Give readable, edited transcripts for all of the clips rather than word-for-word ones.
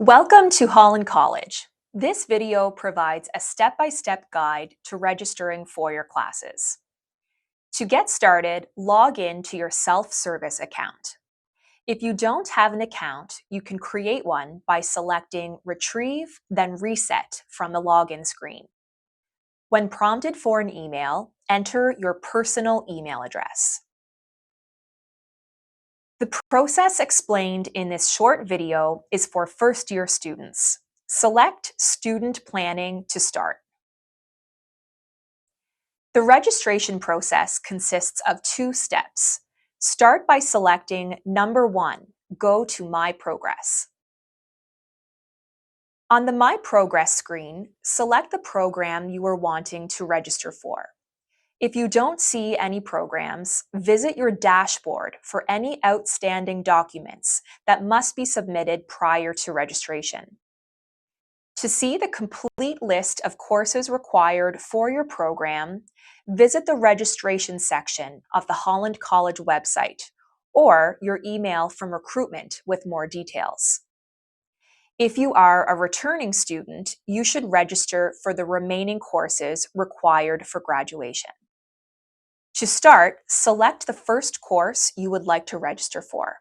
Welcome to Holland College. This video provides a step-by-step guide to registering for your classes. To get started, log in to your self-service account. If you don't have an account, you can create one by selecting Retrieve, then Reset from the login screen. When prompted for an email, enter your personal email address. The process explained in this short video is for first-year students. Select Student Planning to start. The registration process consists of two steps. Start by selecting number 1, Go to My Progress. On the My Progress screen, select the program you are wanting to register for. If you don't see any programs, visit your dashboard for any outstanding documents that must be submitted prior to registration. To see the complete list of courses required for your program, visit the registration section of the Holland College website or your email from recruitment with more details. If you are a returning student, you should register for the remaining courses required for graduation. To start, select the first course you would like to register for.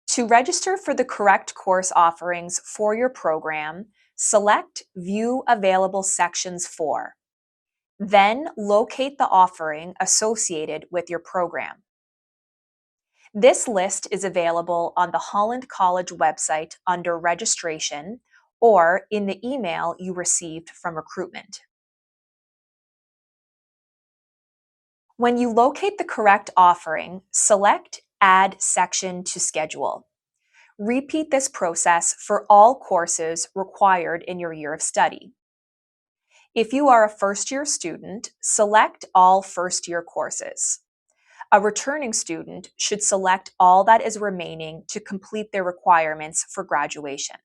To register for the correct course offerings for your program, select View Available Sections for. Then locate the offering associated with your program. This list is available on the Holland College website under Registration or in the email you received from recruitment. When you locate the correct offering, select Add Section to Schedule. Repeat this process for all courses required in your year of study. If you are a first-year student, select all first-year courses. A returning student should select all that is remaining to complete their requirements for graduation.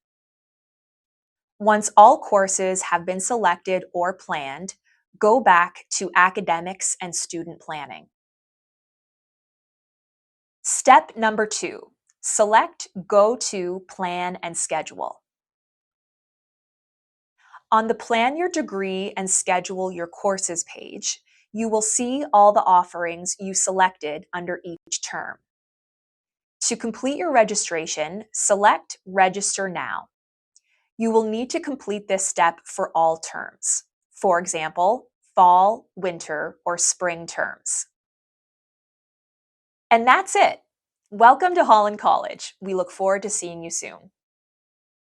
Once all courses have been selected or planned, go back to Academics and Student Planning. Step number 2, select Go to Plan and Schedule. On the Plan Your Degree and Schedule Your Courses page, you will see all the offerings you selected under each term. To complete your registration, select Register Now. You will need to complete this step for all terms. For example, fall, winter, or spring terms. And that's it. Welcome to Holland College. We look forward to seeing you soon.